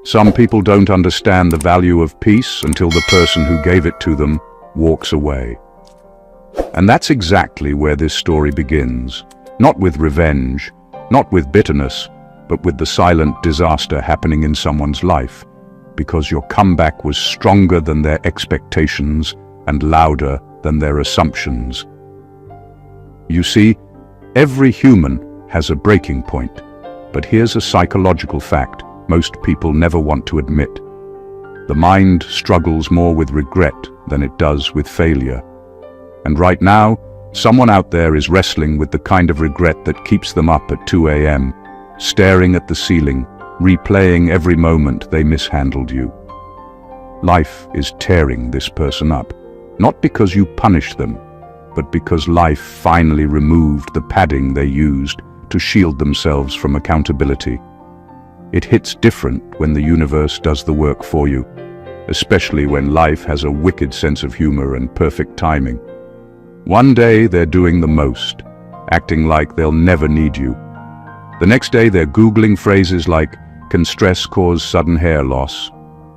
Some people don't understand the value of peace until the person who gave it to them walks away. And that's exactly where this story begins. Not with revenge, not with bitterness, but with the silent disaster happening in someone's life, because your comeback was stronger than their expectations and louder than their assumptions. You see, every human has a breaking point, but here's a psychological fact most people never want to admit. The mind struggles more with regret than it does with failure. And right now, someone out there is wrestling with the kind of regret that keeps them up at 2 a.m., staring at the ceiling, replaying every moment they mishandled you. Life is tearing this person up, not because you punished them, but because life finally removed the padding they used to shield themselves from accountability. It hits different when the universe does the work for you, especially when life has a wicked sense of humor and perfect timing. One day they're doing the most, acting like they'll never need you. The next day they're Googling phrases like, "Can stress cause sudden hair loss?"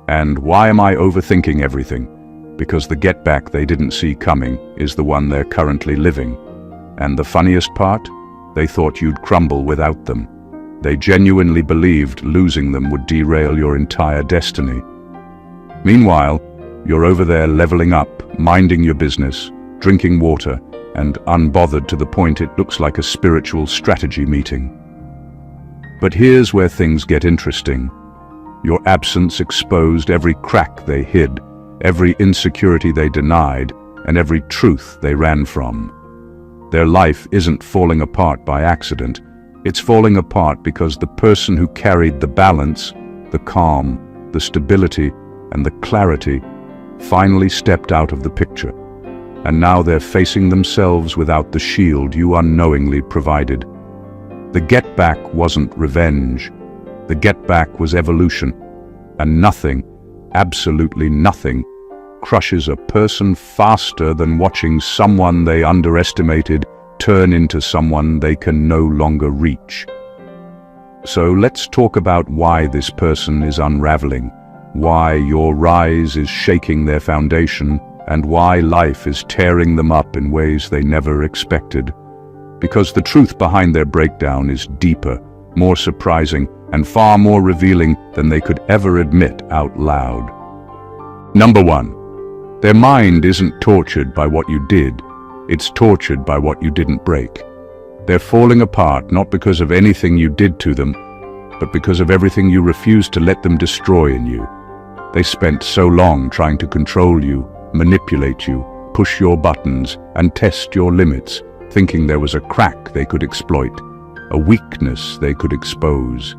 and "Why am I overthinking everything?" Because the get back they didn't see coming is the one they're currently living. And the funniest part? They thought you'd crumble without them. They genuinely believed losing them would derail your entire destiny. Meanwhile, you're over there leveling up, minding your business, drinking water, and unbothered to the point it looks like a spiritual strategy meeting. But here's where things get interesting. Your absence exposed every crack they hid, every insecurity they denied, and every truth they ran from. Their life isn't falling apart by accident. It's falling apart because the person who carried the balance, the calm, the stability, and the clarity finally stepped out of the picture. And now they're facing themselves without the shield you unknowingly provided. The get-back wasn't revenge. The get-back was evolution. And nothing, absolutely nothing, crushes a person faster than watching someone they underestimated turn into someone they can no longer reach. So let's talk about why this person is unraveling, why your rise is shaking their foundation, and why life is tearing them up in ways they never expected. Because the truth behind their breakdown is deeper, more surprising, and far more revealing than they could ever admit out loud. Number 1. Their mind isn't tortured by what you did, it's tortured by what you didn't break. They're falling apart not because of anything you did to them, but because of everything you refused to let them destroy in you. They spent so long trying to control you, manipulate you, push your buttons, and test your limits, thinking there was a crack they could exploit, a weakness they could expose.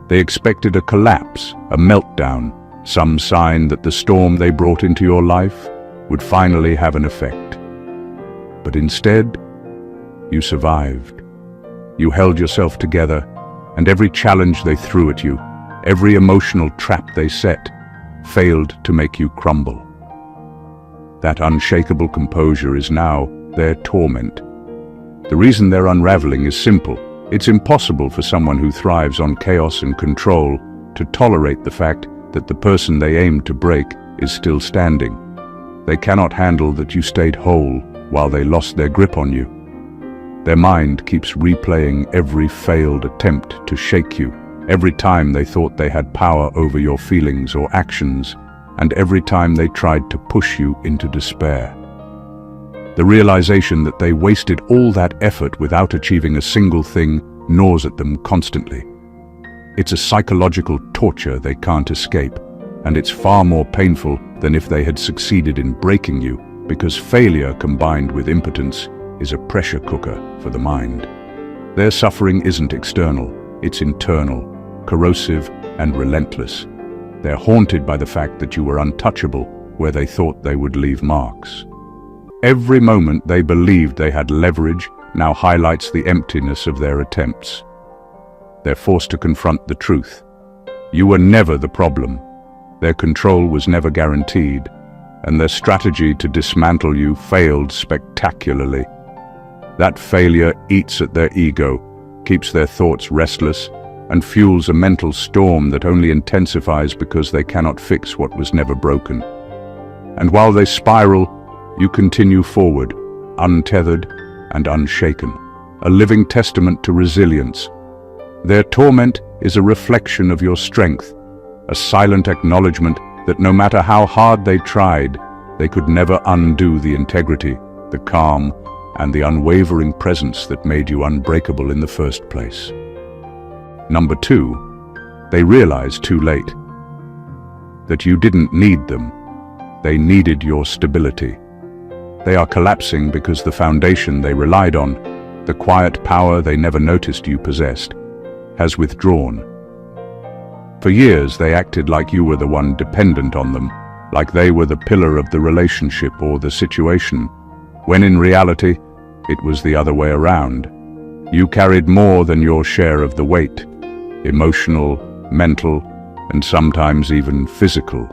They expected a collapse, a meltdown, some sign that the storm they brought into your life would finally have an effect. But instead, you survived. You held yourself together, and every challenge they threw at you, every emotional trap they set, failed to make you crumble. That unshakable composure is now their torment. The reason they're unraveling is simple. It's impossible for someone who thrives on chaos and control to tolerate the fact that the person they aimed to break is still standing. They cannot handle that you stayed whole while they lost their grip on you. Their mind keeps replaying every failed attempt to shake you, every time they thought they had power over your feelings or actions, and every time they tried to push you into despair. The realization that they wasted all that effort without achieving a single thing gnaws at them constantly. It's a psychological torture they can't escape, and it's far more painful than if they had succeeded in breaking you, because failure combined with impotence is a pressure cooker for the mind. Their suffering isn't external, it's internal, corrosive and relentless. They're haunted by the fact that you were untouchable where they thought they would leave marks. Every moment they believed they had leverage now highlights the emptiness of their attempts. They're forced to confront the truth. You were never the problem. Their control was never guaranteed, and their strategy to dismantle you failed spectacularly. That failure eats at their ego, keeps their thoughts restless, and fuels a mental storm that only intensifies because they cannot fix what was never broken. And while they spiral, you continue forward, untethered and unshaken, a living testament to resilience. Their torment is a reflection of your strength, a silent acknowledgement that no matter how hard they tried, they could never undo the integrity, the calm, and the unwavering presence that made you unbreakable in the first place. Number 2, they realized too late that you didn't need them. They needed your stability. They are collapsing because the foundation they relied on, the quiet power they never noticed you possessed, has withdrawn. For years they acted like you were the one dependent on them, like they were the pillar of the relationship or the situation, when in reality, it was the other way around. You carried more than your share of the weight, emotional, mental, and sometimes even physical.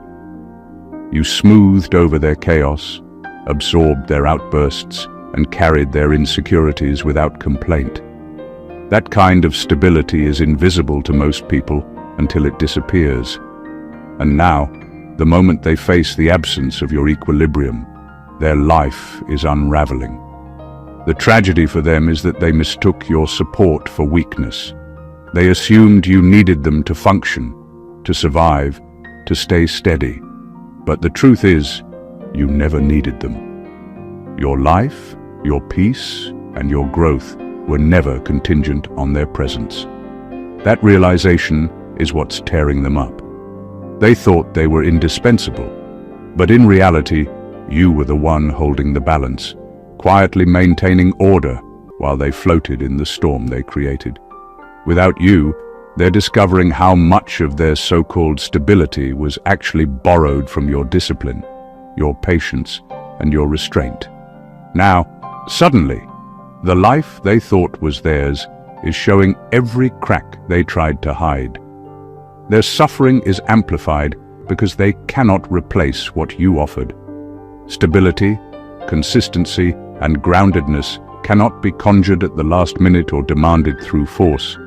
You smoothed over their chaos, absorbed their outbursts, and carried their insecurities without complaint. That kind of stability is invisible to most people until it disappears. And now, the moment they face the absence of your equilibrium, their life is unraveling. The tragedy for them is that they mistook your support for weakness. They assumed you needed them to function, to survive, to stay steady. But the truth is, you never needed them. Your life, your peace, and your growth were never contingent on their presence. That realization is what's tearing them up. They thought they were indispensable, but in reality, you were the one holding the balance, quietly maintaining order while they floated in the storm they created. Without you, they're discovering how much of their so-called stability was actually borrowed from your discipline, your patience, and your restraint. Now, suddenly, the life they thought was theirs is showing every crack they tried to hide. Their suffering is amplified because they cannot replace what you offered. Stability, consistency, and groundedness cannot be conjured at the last minute or demanded through force.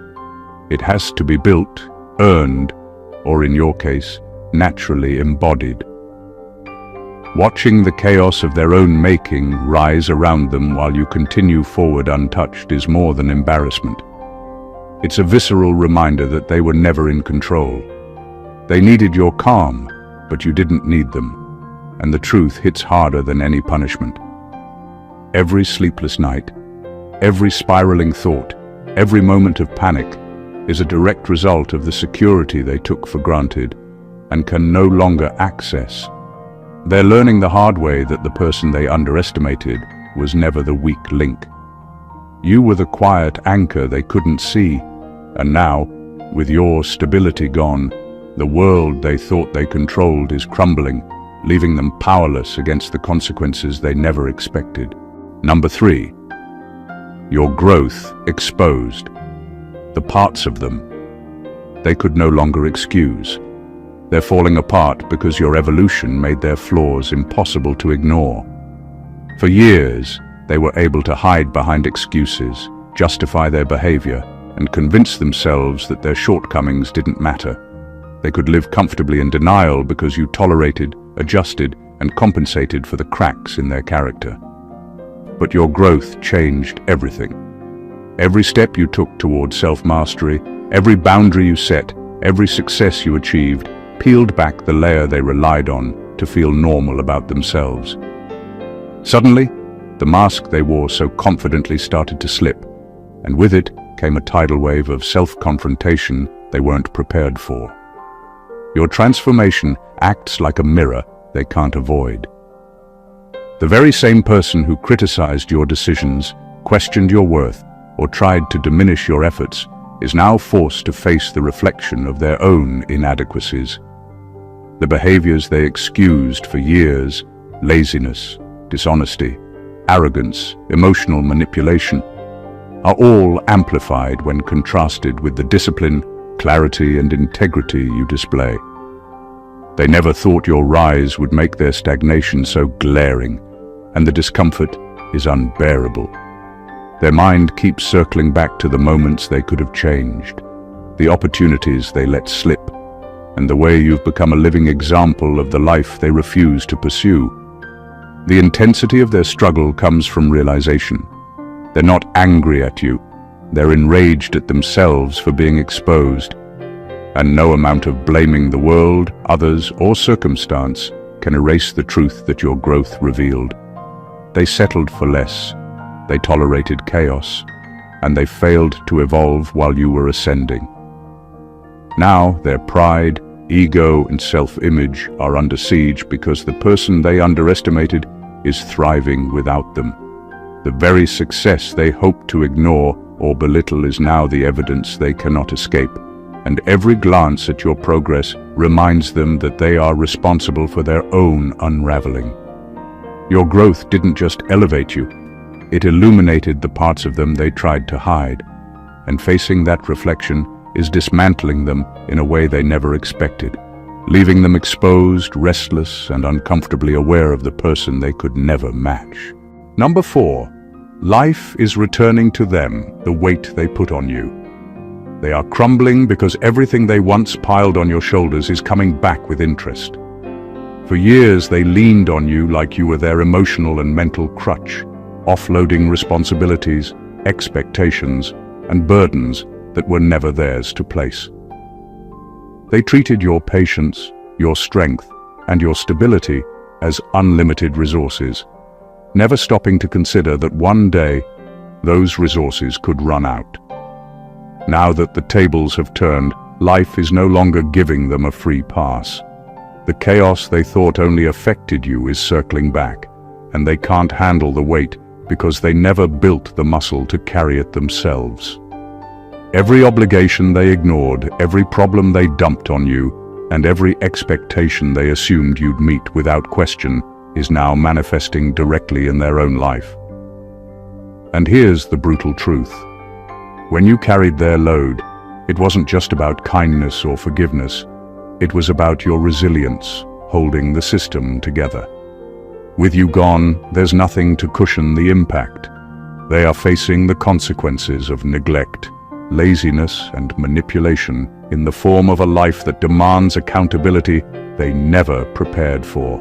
It has to be built, earned, or in your case, naturally embodied. Watching the chaos of their own making rise around them while you continue forward untouched is more than embarrassment. It's a visceral reminder that they were never in control. They needed your calm, but you didn't need them. And the truth hits harder than any punishment. Every sleepless night, every spiraling thought, every moment of panic is a direct result of the security they took for granted and can no longer access. They're learning the hard way that the person they underestimated was never the weak link. You were the quiet anchor they couldn't see, and now, with your stability gone, the world they thought they controlled is crumbling, leaving them powerless against the consequences they never expected. Number 3, your growth exposed. The parts of them they could no longer excuse. They're falling apart because your evolution made their flaws impossible to ignore. For years, they were able to hide behind excuses, justify their behavior, and convince themselves that their shortcomings didn't matter. They could live comfortably in denial because you tolerated, adjusted, and compensated for the cracks in their character. But your growth changed everything. Every step you took toward self-mastery, every boundary you set, every success you achieved, peeled back the layer they relied on to feel normal about themselves. Suddenly, the mask they wore so confidently started to slip, and with it came a tidal wave of self-confrontation they weren't prepared for. Your transformation acts like a mirror they can't avoid. The very same person who criticized your decisions, questioned your worth, or tried to diminish your efforts is now forced to face the reflection of their own inadequacies. The behaviors they excused for years, laziness, dishonesty, arrogance, emotional manipulation, are all amplified when contrasted with the discipline, clarity, and integrity you display. They never thought your rise would make their stagnation so glaring, and the discomfort is unbearable. Their mind keeps circling back to the moments they could have changed, the opportunities they let slip, and the way you've become a living example of the life they refuse to pursue. The intensity of their struggle comes from realization. They're not angry at you, they're enraged at themselves for being exposed. And no amount of blaming the world, others, or circumstance can erase the truth that your growth revealed. They settled for less, they tolerated chaos, and they failed to evolve while you were ascending. Now their pride, ego, and self-image are under siege because the person they underestimated is thriving without them. The very success they hoped to ignore or belittle is now the evidence they cannot escape, and every glance at your progress reminds them that they are responsible for their own unraveling. Your growth didn't just elevate you, it illuminated the parts of them they tried to hide, and facing that reflection is dismantling them in a way they never expected, leaving them exposed, restless, and uncomfortably aware of the person they could never match. Number 4. Life is returning to them the weight they put on you. They are crumbling because everything they once piled on your shoulders is coming back with interest. For years they leaned on you like you were their emotional and mental crutch, offloading responsibilities, expectations, and burdens that were never theirs to place. They treated your patience, your strength, and your stability as unlimited resources, never stopping to consider that one day those resources could run out. Now that the tables have turned, life is no longer giving them a free pass. The chaos they thought only affected you is circling back, and they can't handle the weight because they never built the muscle to carry it themselves. Every obligation they ignored, every problem they dumped on you, and every expectation they assumed you'd meet without question is now manifesting directly in their own life. And here's the brutal truth. When you carried their load, it wasn't just about kindness or forgiveness. It was about your resilience, holding the system together. With you gone, there's nothing to cushion the impact. They are facing the consequences of neglect, laziness, and manipulation in the form of a life that demands accountability they never prepared for.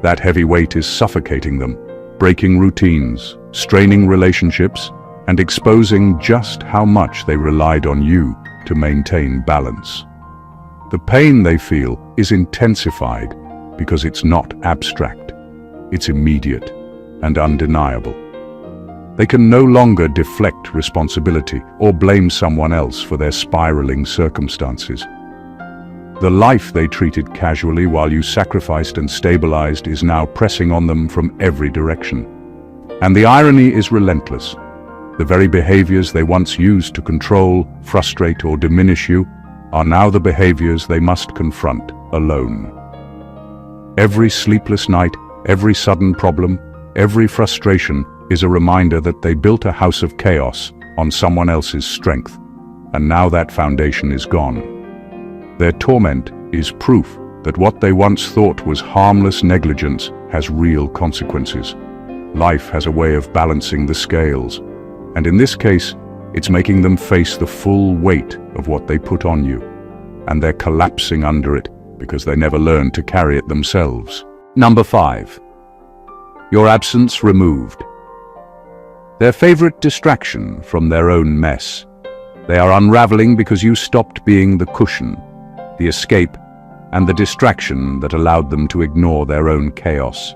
That heavy weight is suffocating them, breaking routines, straining relationships, and exposing just how much they relied on you to maintain balance. The pain they feel is intensified because it's not abstract. It's immediate and undeniable. They can no longer deflect responsibility or blame someone else for their spiraling circumstances. The life they treated casually while you sacrificed and stabilized is now pressing on them from every direction. And the irony is relentless. The very behaviors they once used to control, frustrate, or diminish you are now the behaviors they must confront alone. Every sleepless night, every sudden problem, every frustration is a reminder that they built a house of chaos on someone else's strength, and now that foundation is gone. Their torment is proof that what they once thought was harmless negligence has real consequences. Life has a way of balancing the scales, and in this case, it's making them face the full weight of what they put on you, and they're collapsing under it because they never learned to carry it themselves. Number 5. Your absence removed. Their favorite distraction from their own mess. They are unraveling because you stopped being the cushion, the escape, and the distraction that allowed them to ignore their own chaos.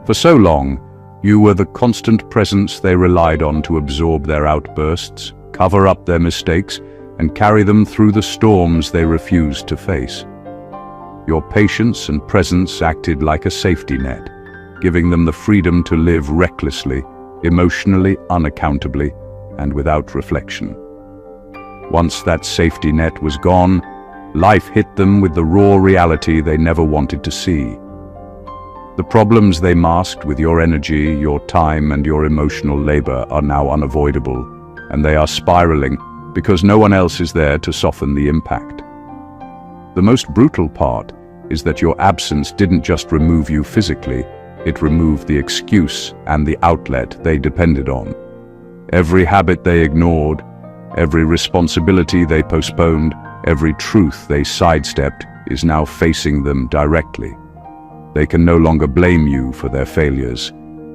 For so long, you were the constant presence they relied on to absorb their outbursts, cover up their mistakes, and carry them through the storms they refused to face. Your patience and presence acted like a safety net, giving them the freedom to live recklessly, emotionally unaccountably, and without reflection. Once that safety net was gone, life hit them with the raw reality they never wanted to see. The problems they masked with your energy, your time, and your emotional labor are now unavoidable, and they are spiraling because no one else is there to soften the impact. The most brutal part is that your absence didn't just remove you physically, it removed the excuse and the outlet they depended on. Every habit they ignored, Every responsibility they postponed, every truth they sidestepped is now facing them directly. They can no longer blame you for their failures,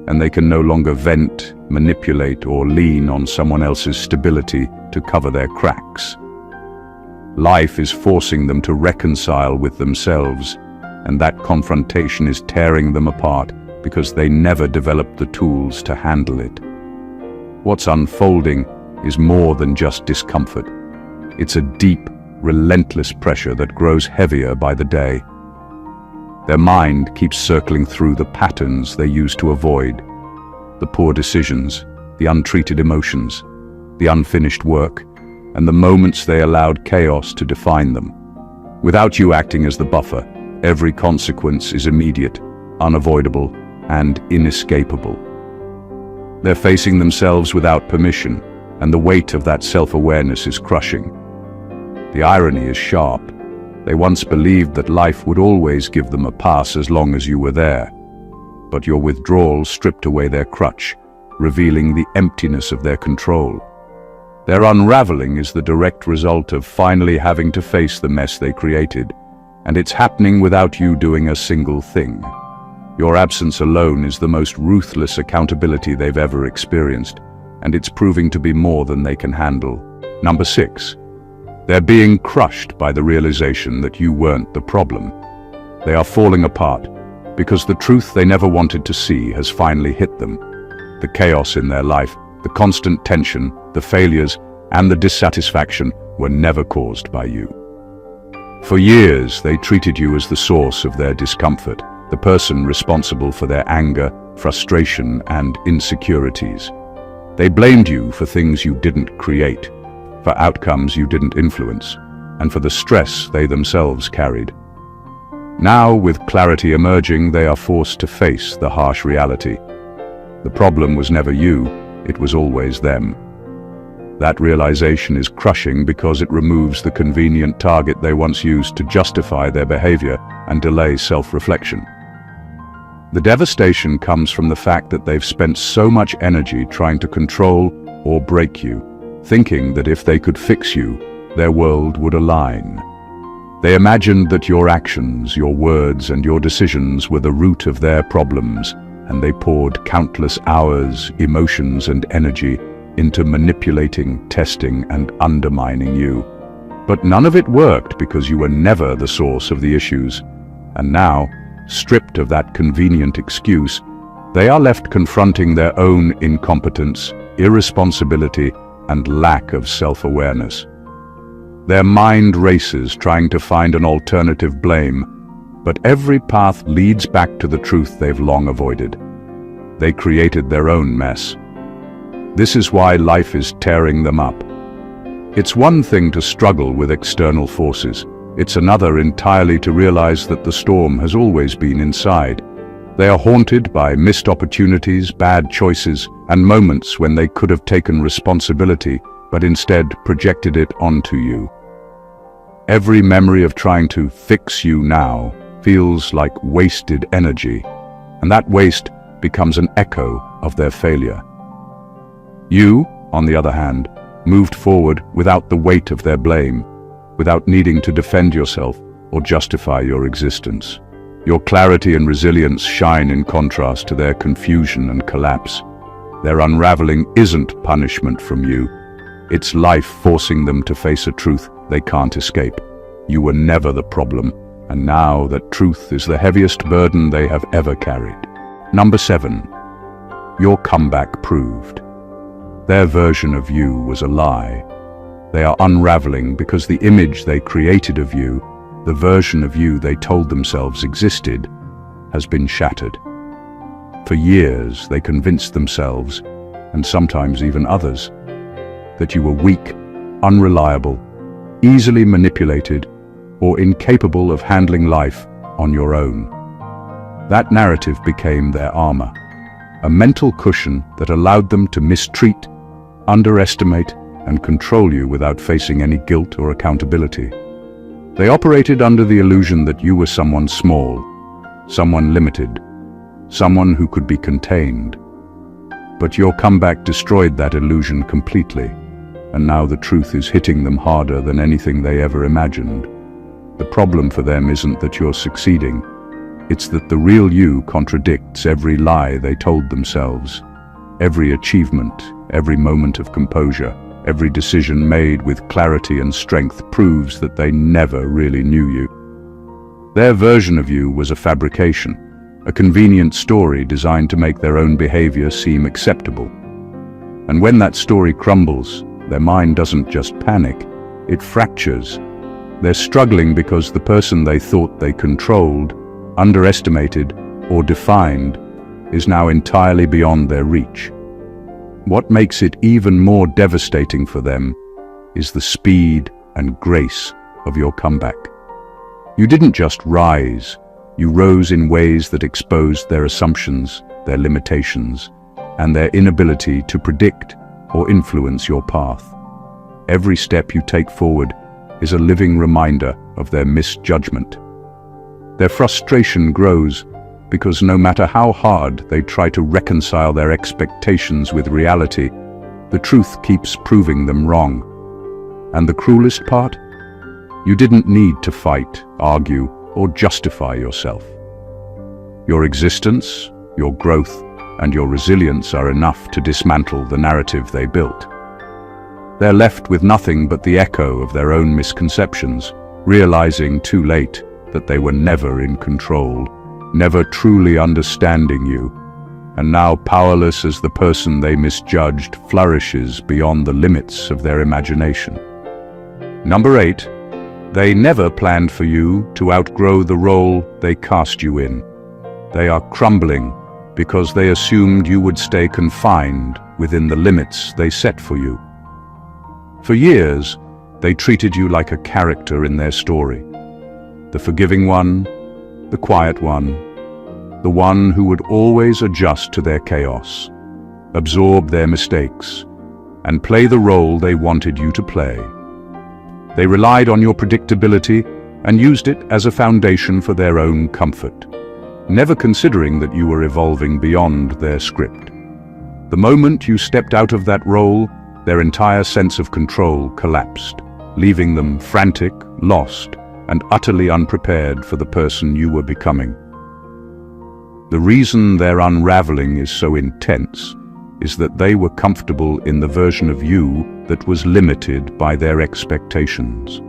and they can no longer vent, manipulate, or lean on someone else's stability to cover their cracks. Life is forcing them to reconcile with themselves, and that confrontation is tearing them apart because they never developed the tools to handle it. What's unfolding is more than just discomfort. It's a deep, relentless pressure that grows heavier by the day. Their mind keeps circling through the patterns they used to avoid, the poor decisions, the untreated emotions, the unfinished work, and the moments they allowed chaos to define them. Without you acting as the buffer, every consequence is immediate, unavoidable, and inescapable. They're facing themselves without permission, and the weight of that self-awareness is crushing. The irony is sharp. They once believed that life would always give them a pass as long as you were there. But your withdrawal stripped away their crutch, revealing the emptiness of their control. Their unraveling is the direct result of finally having to face the mess they created, and it's happening without you doing a single thing. Your absence alone is the most ruthless accountability they've ever experienced, and it's proving to be more than they can handle. Number 6. They're being crushed by the realization that you weren't the problem. They are falling apart because the truth they never wanted to see has finally hit them. The chaos in their life, the constant tension, the failures, and the dissatisfaction were never caused by you. For years, they treated you as the source of their discomfort, the person responsible for their anger, frustration, and insecurities. They blamed you for things you didn't create, for outcomes you didn't influence, and for the stress they themselves carried. Now, with clarity emerging, they are forced to face the harsh reality. The problem was never you, it was always them. That realization is crushing because it removes the convenient target they once used to justify their behavior and delay self-reflection. The devastation comes from the fact that they've spent so much energy trying to control or break you, thinking that if they could fix you, their world would align. They imagined that your actions, your words, and your decisions were the root of their problems, and they poured countless hours, emotions, and energy into manipulating, testing, and undermining you. But none of it worked because you were never the source of the issues. And now, stripped of that convenient excuse, they are left confronting their own incompetence, irresponsibility, and lack of self-awareness. Their mind races trying to find an alternative blame, but every path leads back to the truth they've long avoided. They created their own mess. This is why life is tearing them up. It's one thing to struggle with external forces. It's another entirely to realize that the storm has always been inside. They are haunted by missed opportunities, bad choices, and moments when they could have taken responsibility, but instead projected it onto you. Every memory of trying to fix you now feels like wasted energy, and that waste becomes an echo of their failure. You, on the other hand, moved forward without the weight of their blame, without needing to defend yourself or justify your existence. Your clarity and resilience shine in contrast to their confusion and collapse. Their unraveling isn't punishment from you. It's life forcing them to face a truth they can't escape. You were never the problem, and now that truth is the heaviest burden they have ever carried. Number 7. Your comeback proved. Their version of you was a lie. They are unraveling because the image they created of you, the version of you they told themselves existed, has been shattered. For years, they convinced themselves, and sometimes even others, that you were weak, unreliable, easily manipulated, or incapable of handling life on your own. That narrative became their armor, a mental cushion that allowed them to mistreat, underestimate, and control you without facing any guilt or accountability. They operated under the illusion that you were someone small, someone limited, someone who could be contained. But your comeback destroyed that illusion completely, and now the truth is hitting them harder than anything they ever imagined. The problem for them isn't that you're succeeding. It's that the real you contradicts every lie they told themselves. Every achievement, every moment of composure, every decision made with clarity and strength proves that they never really knew you. Their version of you was a fabrication, a convenient story designed to make their own behavior seem acceptable. And when that story crumbles, their mind doesn't just panic, it fractures. They're struggling because the person they thought they controlled, underestimated, or defined is now entirely beyond their reach. What makes it even more devastating for them is the speed and grace of your comeback. You didn't just rise, you rose in ways that exposed their assumptions, their limitations, and their inability to predict or influence your path. Every step you take forward is a living reminder of their misjudgment. Their frustration grows because no matter how hard they try to reconcile their expectations with reality, the truth keeps proving them wrong. And the cruelest part? You didn't need to fight, argue, or justify yourself. Your existence, your growth, and your resilience are enough to dismantle the narrative they built. They're left with nothing but the echo of their own misconceptions, realizing too late that they were never in control, never truly understanding you, and now powerless as the person they misjudged flourishes beyond the limits of their imagination. Number 8. They never planned for you to outgrow the role they cast you in. They are crumbling because they assumed you would stay confined within the limits they set for you. For years, they treated you like a character in their story. The forgiving one, the quiet one, the one who would always adjust to their chaos, absorb their mistakes, and play the role they wanted you to play. They relied on your predictability and used it as a foundation for their own comfort, never considering that you were evolving beyond their script. The moment you stepped out of that role, their entire sense of control collapsed, leaving them frantic, lost, and utterly unprepared for the person you were becoming. The reason their unraveling is so intense is that they were comfortable in the version of you that was limited by their expectations.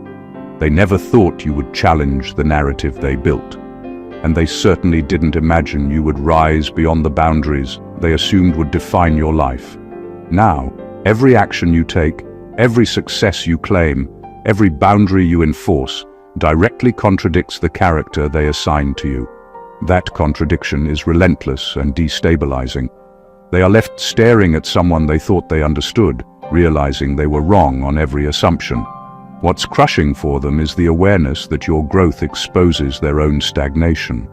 They never thought you would challenge the narrative they built, and they certainly didn't imagine you would rise beyond the boundaries they assumed would define your life. Now, every action you take, every success you claim, every boundary you enforce, directly contradicts the character they assigned to you. That contradiction is relentless and destabilizing. They are left staring at someone they thought they understood, realizing they were wrong on every assumption. What's crushing for them is the awareness that your growth exposes their own stagnation.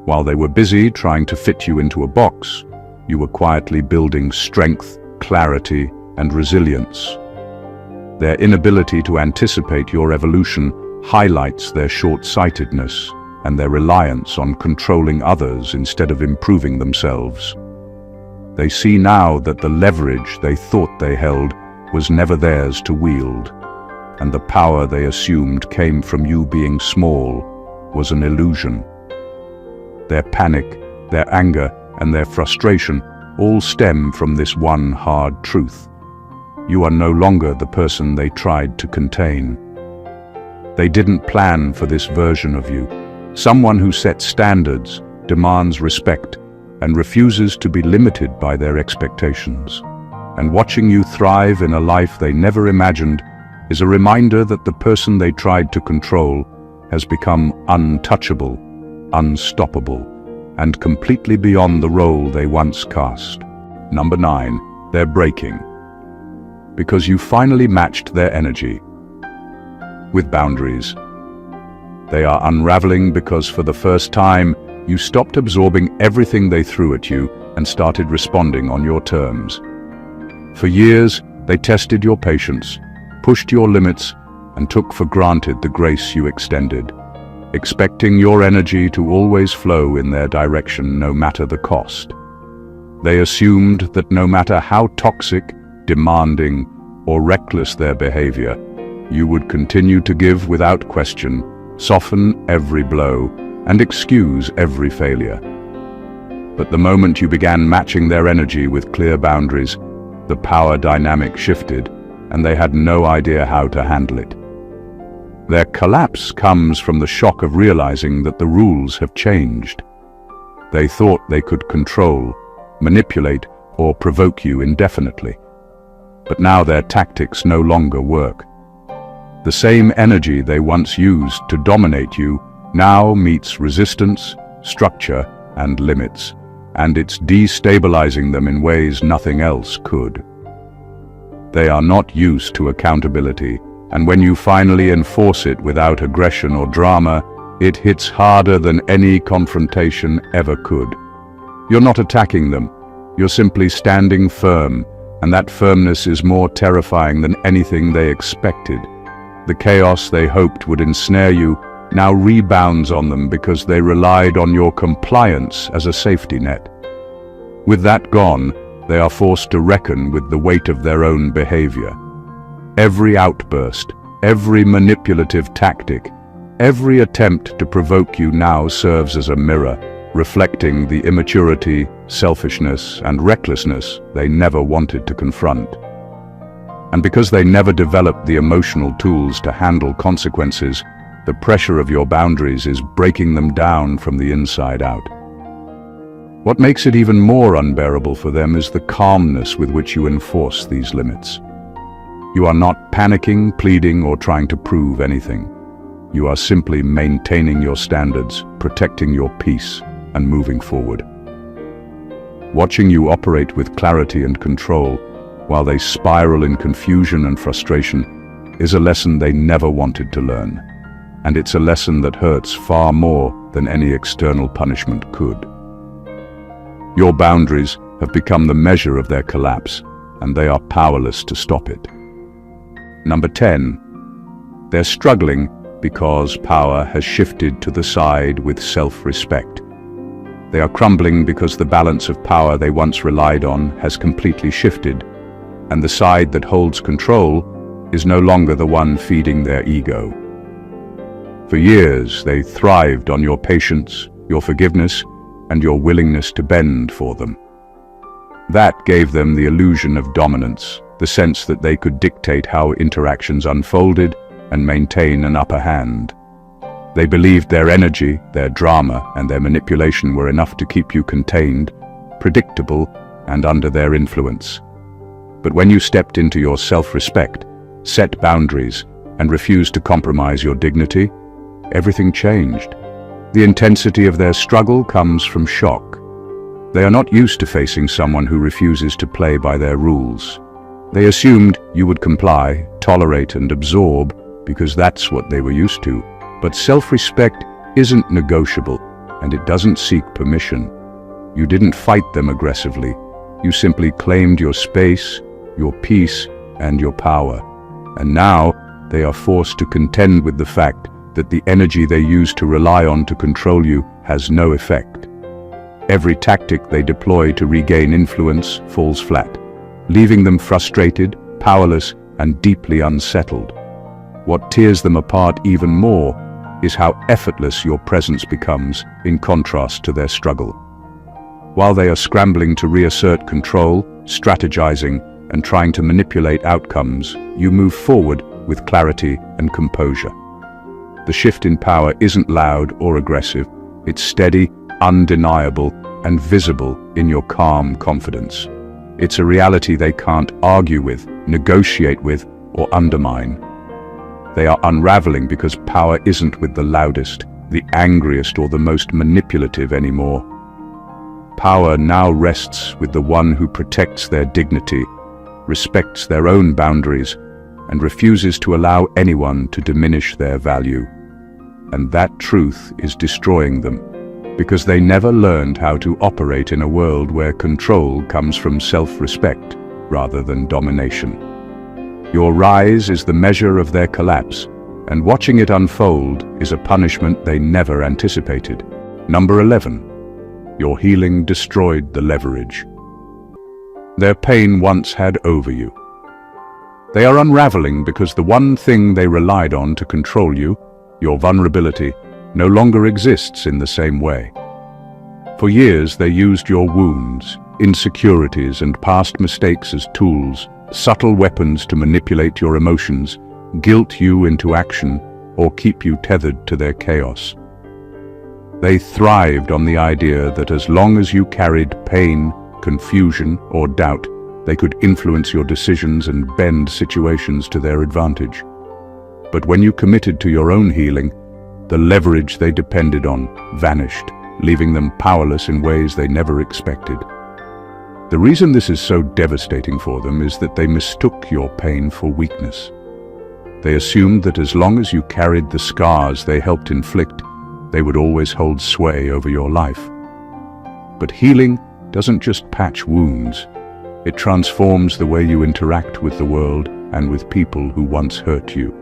While they were busy trying to fit you into a box, you were quietly building strength, clarity, and resilience. Their inability to anticipate your evolution highlights their short-sightedness and their reliance on controlling others instead of improving themselves. They see now that the leverage they thought they held was never theirs to wield, and the power they assumed came from you being small was an illusion. Their panic, their anger, and their frustration all stem from this one hard truth. You are no longer the person they tried to contain. They didn't plan for this version of you, someone who sets standards, demands respect, and refuses to be limited by their expectations. And watching you thrive in a life they never imagined is a reminder that the person they tried to control has become untouchable, unstoppable, and completely beyond the role they once cast. Number 9, they're breaking. Because you finally matched their energy with boundaries. They are unraveling because for the first time, you stopped absorbing everything they threw at you and started responding on your terms. For years, they tested your patience, pushed your limits, and took for granted the grace you extended, expecting your energy to always flow in their direction no matter the cost. They assumed that no matter how toxic, demanding, or reckless their behavior, you would continue to give without question, soften every blow, and excuse every failure. But the moment you began matching their energy with clear boundaries, the power dynamic shifted, and they had no idea how to handle it. Their collapse comes from the shock of realizing that the rules have changed. They thought they could control, manipulate, or provoke you indefinitely. But now their tactics no longer work. The same energy they once used to dominate you now meets resistance, structure, and limits, and it's destabilizing them in ways nothing else could. They are not used to accountability, and when you finally enforce it without aggression or drama, it hits harder than any confrontation ever could. You're not attacking them, you're simply standing firm, and that firmness is more terrifying than anything they expected. The chaos they hoped would ensnare you now rebounds on them because they relied on your compliance as a safety net. With that gone, they are forced to reckon with the weight of their own behavior. Every outburst, every manipulative tactic, every attempt to provoke you now serves as a mirror, reflecting the immaturity, selfishness, and recklessness they never wanted to confront. And because they never developed the emotional tools to handle consequences, the pressure of your boundaries is breaking them down from the inside out. What makes it even more unbearable for them is the calmness with which you enforce these limits. You are not panicking, pleading, or trying to prove anything. You are simply maintaining your standards, protecting your peace, and moving forward. Watching you operate with clarity and control, while they spiral in confusion and frustration, is a lesson they never wanted to learn. And it's a lesson that hurts far more than any external punishment could. Your boundaries have become the measure of their collapse, and they are powerless to stop it. Number 10. They're struggling because power has shifted to the side with self-respect. They are crumbling because the balance of power they once relied on has completely shifted, and the side that holds control is no longer the one feeding their ego. For years, they thrived on your patience, your forgiveness, and your willingness to bend for them. That gave them the illusion of dominance, the sense that they could dictate how interactions unfolded and maintain an upper hand. They believed their energy, their drama, and their manipulation were enough to keep you contained, predictable, and under their influence. But when you stepped into your self-respect, set boundaries, and refused to compromise your dignity, everything changed. The intensity of their struggle comes from shock. They are not used to facing someone who refuses to play by their rules. They assumed you would comply, tolerate, and absorb because that's what they were used to. But self-respect isn't negotiable, and it doesn't seek permission. You didn't fight them aggressively. You simply claimed your space, your peace, and your power. And now they are forced to contend with the fact that the energy they use to rely on to control you has no effect. Every tactic they deploy to regain influence falls flat, leaving them frustrated, powerless, and deeply unsettled. What tears them apart even more is how effortless your presence becomes in contrast to their struggle. While they are scrambling to reassert control, strategizing, and trying to manipulate outcomes, you move forward with clarity and composure. The shift in power isn't loud or aggressive. It's steady, undeniable, and visible in your calm confidence. It's a reality they can't argue with, negotiate with, or undermine. They are unraveling because power isn't with the loudest, the angriest, or the most manipulative anymore. Power now rests with the one who protects their dignity, respects their own boundaries, and refuses to allow anyone to diminish their value. And that truth is destroying them, because they never learned how to operate in a world where control comes from self-respect rather than domination. Your rise is the measure of their collapse, and watching it unfold is a punishment they never anticipated. Number 11. Your healing destroyed the leverage their pain once had over you. They are unraveling because the one thing they relied on to control you, your vulnerability, no longer exists in the same way. For years they used your wounds, insecurities, and past mistakes as tools, subtle weapons to manipulate your emotions, guilt you into action, or keep you tethered to their chaos. They thrived on the idea that as long as you carried pain, confusion, or doubt, they could influence your decisions and bend situations to their advantage. But when you committed to your own healing, the leverage they depended on vanished, leaving them powerless in ways they never expected. The reason this is so devastating for them is that they mistook your pain for weakness. They assumed that as long as you carried the scars they helped inflict, they would always hold sway over your life. But healing doesn't just patch wounds. It transforms the way you interact with the world and with people who once hurt you.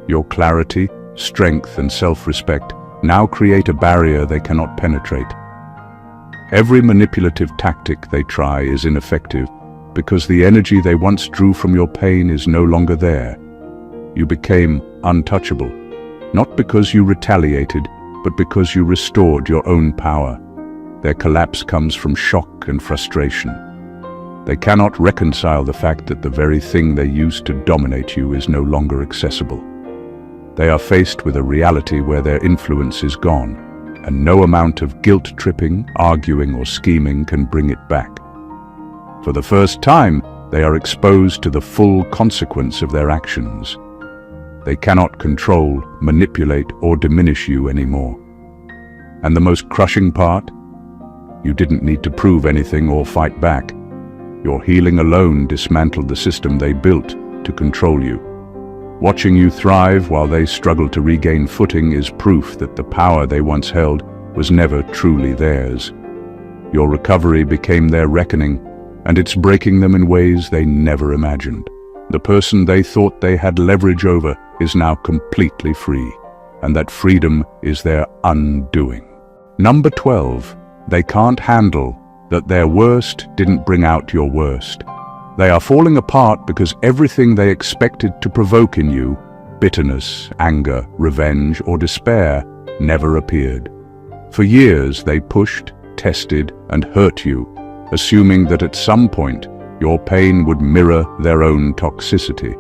Your clarity, strength, and self-respect now create a barrier they cannot penetrate. Every manipulative tactic they try is ineffective because the energy they once drew from your pain is no longer there. You became untouchable, not because you retaliated, but because you restored your own power. Their collapse comes from shock and frustration. They cannot reconcile the fact that the very thing they used to dominate you is no longer accessible. They are faced with a reality where their influence is gone, and no amount of guilt-tripping, arguing, or scheming can bring it back. For the first time, they are exposed to the full consequence of their actions. They cannot control, manipulate, or diminish you anymore. And the most crushing part? You didn't need to prove anything or fight back. Your healing alone dismantled the system they built to control you. Watching you thrive while they struggle to regain footing is proof that the power they once held was never truly theirs. Your recovery became their reckoning, and it's breaking them in ways they never imagined. The person they thought they had leverage over is now completely free, and that freedom is their undoing. Number 12. They can't handle that their worst didn't bring out your worst. They are falling apart because everything they expected to provoke in you, bitterness, anger, revenge, or despair, never appeared. For years they pushed, tested, and hurt you, assuming that at some point your pain would mirror their own toxicity.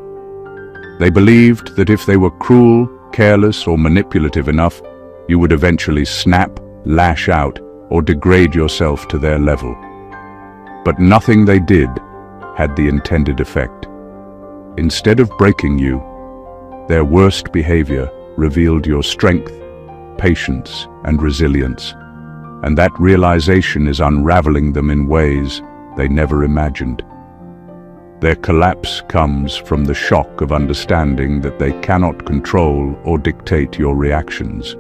They believed that if they were cruel, careless, or manipulative enough, you would eventually snap, lash out, or degrade yourself to their level. But nothing they did had the intended effect. Instead of breaking you, their worst behavior revealed your strength, patience, and resilience, and that realization is unraveling them in ways they never imagined. Their collapse comes from the shock of understanding that they cannot control or dictate your reactions.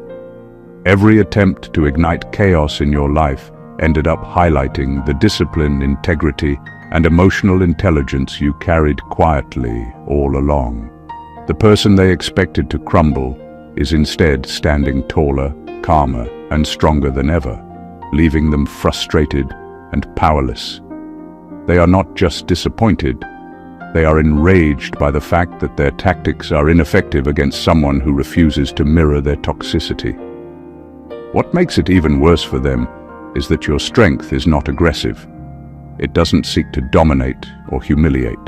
Every attempt to ignite chaos in your life ended up highlighting the discipline, integrity, and emotional intelligence you carried quietly all along. The person they expected to crumble is instead standing taller, calmer, and stronger than ever, leaving them frustrated and powerless. They are not just disappointed, they are enraged by the fact that their tactics are ineffective against someone who refuses to mirror their toxicity. What makes it even worse for them is that your strength is not aggressive. It doesn't seek to dominate or humiliate.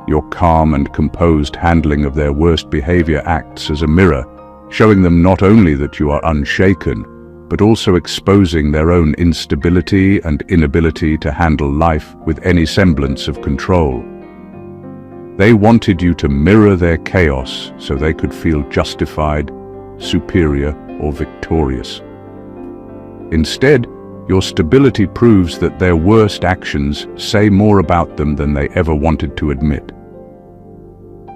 Your calm and composed handling of their worst behavior acts as a mirror, showing them not only that you are unshaken, but also exposing their own instability and inability to handle life with any semblance of control. They wanted you to mirror their chaos so they could feel justified, superior, or victorious. Instead, your stability proves that their worst actions say more about them than they ever wanted to admit.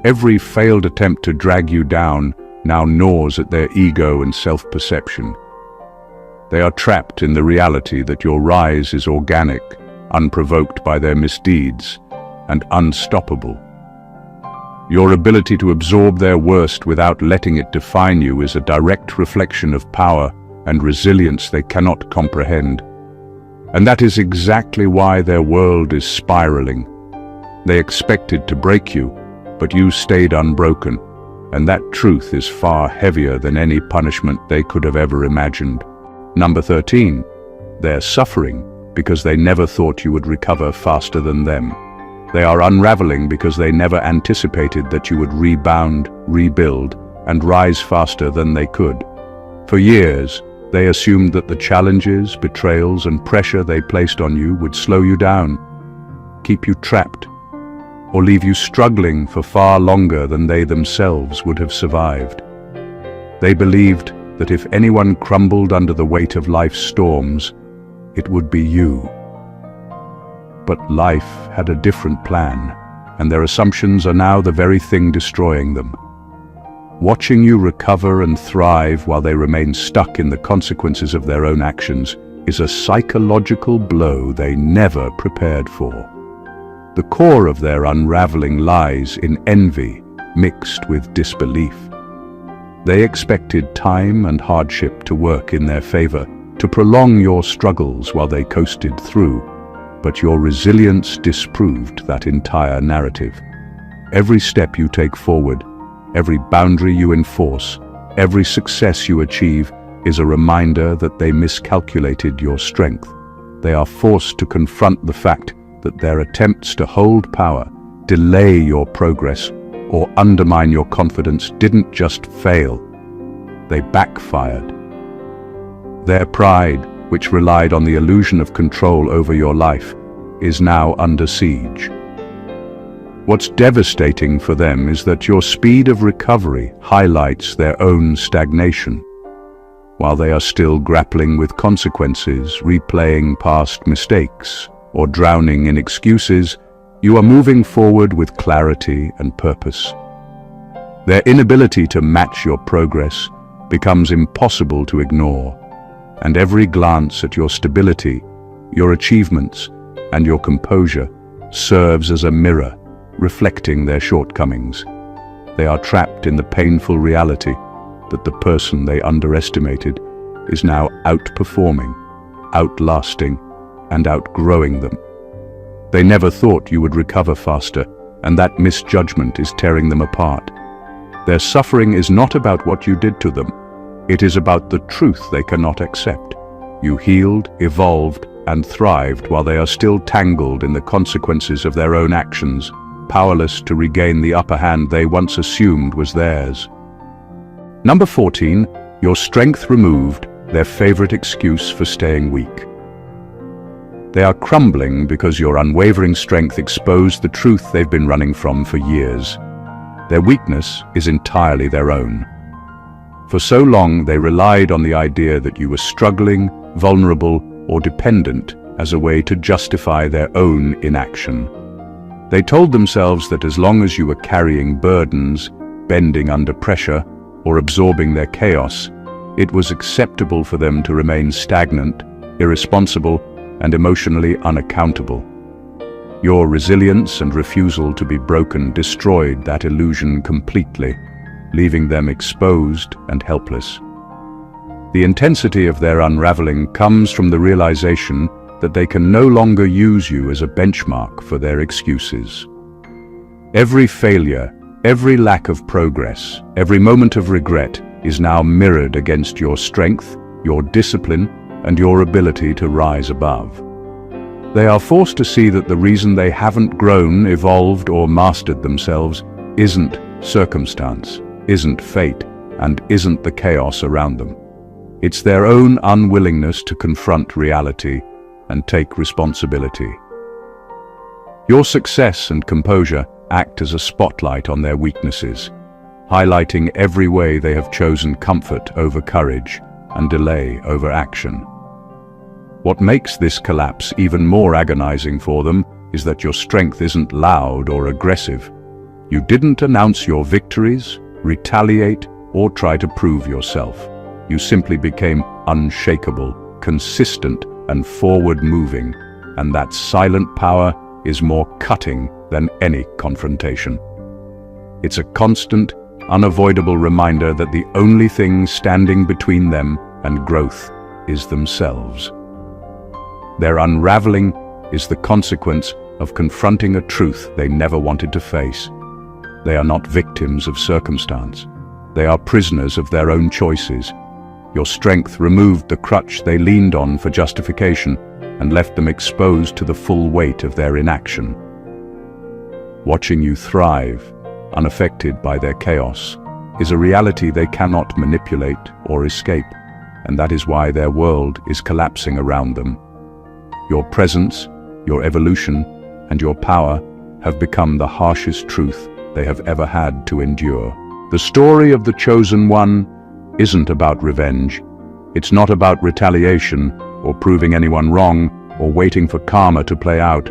Every failed attempt to drag you down now gnaws at their ego and self-perception. They are trapped in the reality that your rise is organic, unprovoked by their misdeeds, and unstoppable. Your ability to absorb their worst without letting it define you is a direct reflection of power and resilience they cannot comprehend. And that is exactly why their world is spiraling. They expected to break you, but you stayed unbroken, and that truth is far heavier than any punishment they could have ever imagined. Number 13. They're suffering because they never thought you would recover faster than them. They are unraveling because they never anticipated that you would rebound, rebuild, and rise faster than they could. For years, they assumed that the challenges, betrayals, and pressure they placed on you would slow you down, keep you trapped, or leave you struggling for far longer than they themselves would have survived. They believed that if anyone crumbled under the weight of life's storms, it would be you. But life had a different plan, and their assumptions are now the very thing destroying them. Watching you recover and thrive while they remain stuck in the consequences of their own actions is a psychological blow they never prepared for. The core of their unraveling lies in envy mixed with disbelief. They expected time and hardship to work in their favor, to prolong your struggles while they coasted through, but your resilience disproved that entire narrative. Every step you take forward, every boundary you enforce, every success you achieve is a reminder that they miscalculated your strength. They are forced to confront the fact that their attempts to hold power, delay your progress, or undermine your confidence didn't just fail, they backfired. Their pride, which relied on the illusion of control over your life, is now under siege. What's devastating for them is that your speed of recovery highlights their own stagnation. While they are still grappling with consequences, replaying past mistakes, or drowning in excuses, you are moving forward with clarity and purpose. Their inability to match your progress becomes impossible to ignore, and every glance at your stability, your achievements, and your composure serves as a mirror, reflecting their shortcomings. They are trapped in the painful reality that the person they underestimated is now outperforming, outlasting, and outgrowing them. They never thought you would recover faster, and that misjudgment is tearing them apart. Their suffering is not about what you did to them. It is about the truth they cannot accept. You healed, evolved, and thrived while they are still tangled in the consequences of their own actions, powerless to regain the upper hand they once assumed was theirs. Number 14, your strength removed, their favorite excuse for staying weak. They are crumbling because your unwavering strength exposed the truth they've been running from for years. Their weakness is entirely their own. For so long, they relied on the idea that you were struggling, vulnerable, or dependent as a way to justify their own inaction. They told themselves that as long as you were carrying burdens, bending under pressure, or absorbing their chaos, it was acceptable for them to remain stagnant, irresponsible, and emotionally unaccountable. Your resilience and refusal to be broken destroyed that illusion completely, leaving them exposed and helpless. The intensity of their unraveling comes from the realization that they can no longer use you as a benchmark for their excuses. Every failure, every lack of progress, every moment of regret is now mirrored against your strength, your discipline, and your ability to rise above. They are forced to see that the reason they haven't grown, evolved, or mastered themselves isn't circumstance, isn't fate, and isn't the chaos around them. It's their own unwillingness to confront reality and take responsibility. Your success and composure act as a spotlight on their weaknesses, highlighting every way they have chosen comfort over courage and delay over action. What makes this collapse even more agonizing for them is that your strength isn't loud or aggressive. You didn't announce your victories, retaliate, or try to prove yourself. You simply became unshakable, consistent, and forward-moving, and that silent power is more cutting than any confrontation. It's a constant, unavoidable reminder that the only thing standing between them and growth is themselves. Their unraveling is the consequence of confronting a truth they never wanted to face. They are not victims of circumstance. They are prisoners of their own choices. Your strength removed the crutch they leaned on for justification and left them exposed to the full weight of their inaction. Watching you thrive, unaffected by their chaos, is a reality they cannot manipulate or escape, and that is why their world is collapsing around them. Your presence, your evolution, and your power have become the harshest truth they have ever had to endure. The story of the Chosen One isn't about revenge. It's not about retaliation or proving anyone wrong or waiting for karma to play out.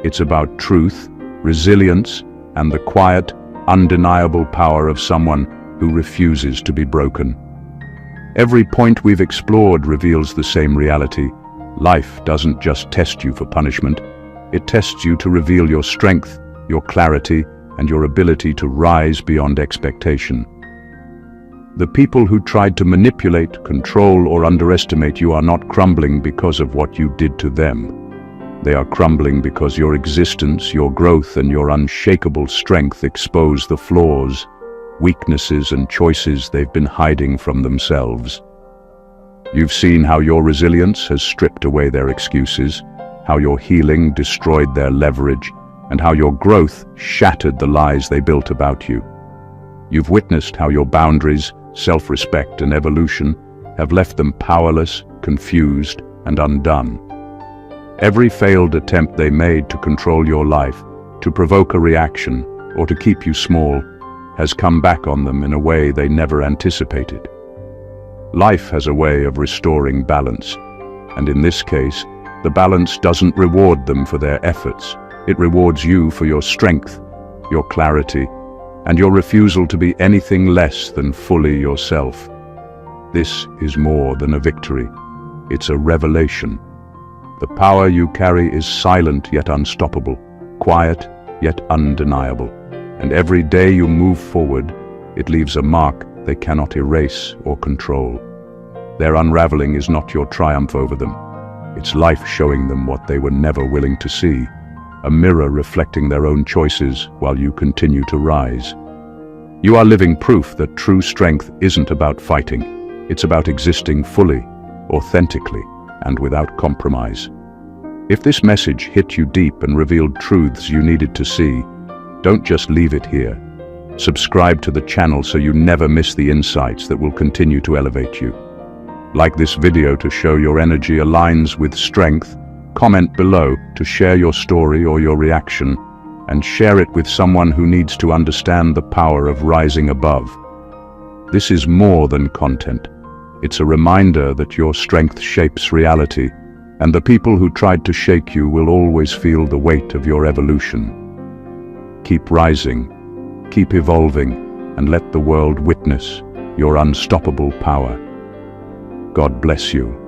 It's about truth, resilience, and the quiet, undeniable power of someone who refuses to be broken. Every point we've explored reveals the same reality. Life doesn't just test you for punishment. It tests you to reveal your strength, your clarity, and your ability to rise beyond expectation. The people who tried to manipulate, control, or underestimate you are not crumbling because of what you did to them. They are crumbling because your existence, your growth, and your unshakable strength expose the flaws, weaknesses, and choices they've been hiding from themselves. You've seen how your resilience has stripped away their excuses, how your healing destroyed their leverage, and how your growth shattered the lies they built about you. You've witnessed how your boundaries, self-respect, and evolution have left them powerless, confused, and undone. Every failed attempt they made to control your life, to provoke a reaction, or to keep you small, has come back on them in a way they never anticipated. Life has a way of restoring balance, and in this case, the balance doesn't reward them for their efforts. It rewards you for your strength, your clarity, and your refusal to be anything less than fully yourself. This is more than a victory. It's a revelation. The power you carry is silent yet unstoppable, quiet yet undeniable. And every day you move forward, it leaves a mark they cannot erase or control. Their unraveling is not your triumph over them. It's life showing them what they were never willing to see, a mirror reflecting their own choices while you continue to rise. You are living proof that true strength isn't about fighting. It's about existing fully, authentically, and without compromise. If this message hit you deep and revealed truths you needed to see, don't just leave it here. Subscribe to the channel so you never miss the insights that will continue to elevate you. Like this video to show your energy aligns with strength. Comment below to share your story or your reaction, and share it with someone who needs to understand the power of rising above. This is more than content. It's a reminder that your strength shapes reality, and the people who tried to shake you will always feel the weight of your evolution. Keep rising, keep evolving, and let the world witness your unstoppable power. God bless you.